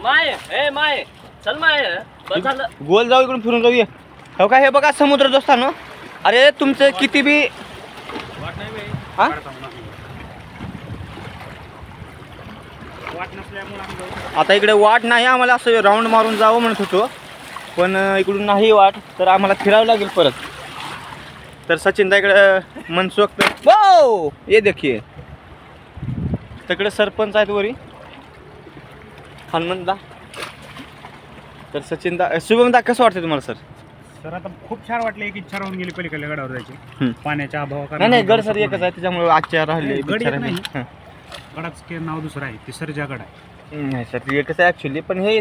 My A माय चल माय बस झालं. गोल जाऊ इकडून फिरून जाऊया. हो का हे बघा समुद्र दोस्तानो. अरे तुमचं किती बी वाट नाही बे. हा वाट नसल्यामुळे आम्ही जाऊ. आता इकडे वाट नाही आम्हाला असं राऊंड मारून जावं म्हणत होतो पण इकडून नाही वाट तर आम्हाला फिरावं लागेल परत. तर सचिनदा इकडे मनसोक्त वो ये देखिए तिकडे सरपंच आहेत वरी हनुमंतदा. तर सचिनदा शुभमदा कसं वाटतं तुम्हाला सर? सर आता खूप छान वाटलं. एक इच्छा राहून गेली पलीकडल्या गडावर जायची पाण्याच्या अभावा. नाही गड सर एकच आहे त्याच्यामुळे आजच्या राहिले गड एक नाही. गडाचं नाव दुसरं आहे ते सर्जा गड आहे. नाही सर एकच आहे ॲक्च्युली पण हे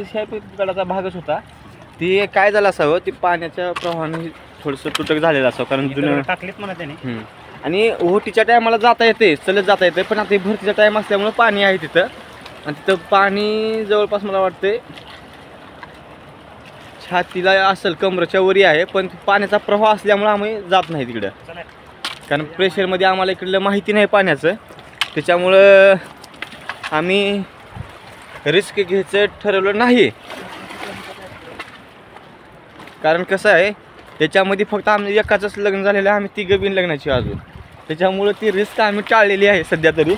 गडाचा भागच होता. ती काय झालं असावं ती पाण्याच्या प्रवाहाने थोडंसं तुटक झालेलं असावं कारण जुनं टाकलीत मला त्याने. आणि ओहोटीच्या टायमाला जाता येते चलत जाता येते पण आता भरतीचा टाईम असल्यामुळे पाणी आहे तिथं आणि तिथं पाणी जवळपास मला वाटते छातीला असेल कमरेच्या वरी आहे पण पाण्याचा प्रवाह असल्यामुळे आम्ही जात नाही तिकडं कारण प्रेशरमध्ये आम्हाला इकडलं माहिती नाही पाण्याचं त्याच्यामुळं आम्ही रिस्क घ्यायचं ठरवलं नाही. कारण कसं आहे त्याच्यामध्ये फक्त आम्ही एकाचंच लग्न झालेलं आहे. आम्ही तिघं बिन लग्नाची अजून त्याच्यामुळं ती रिस्क आम्ही टाळलेली आहे सध्या तरी.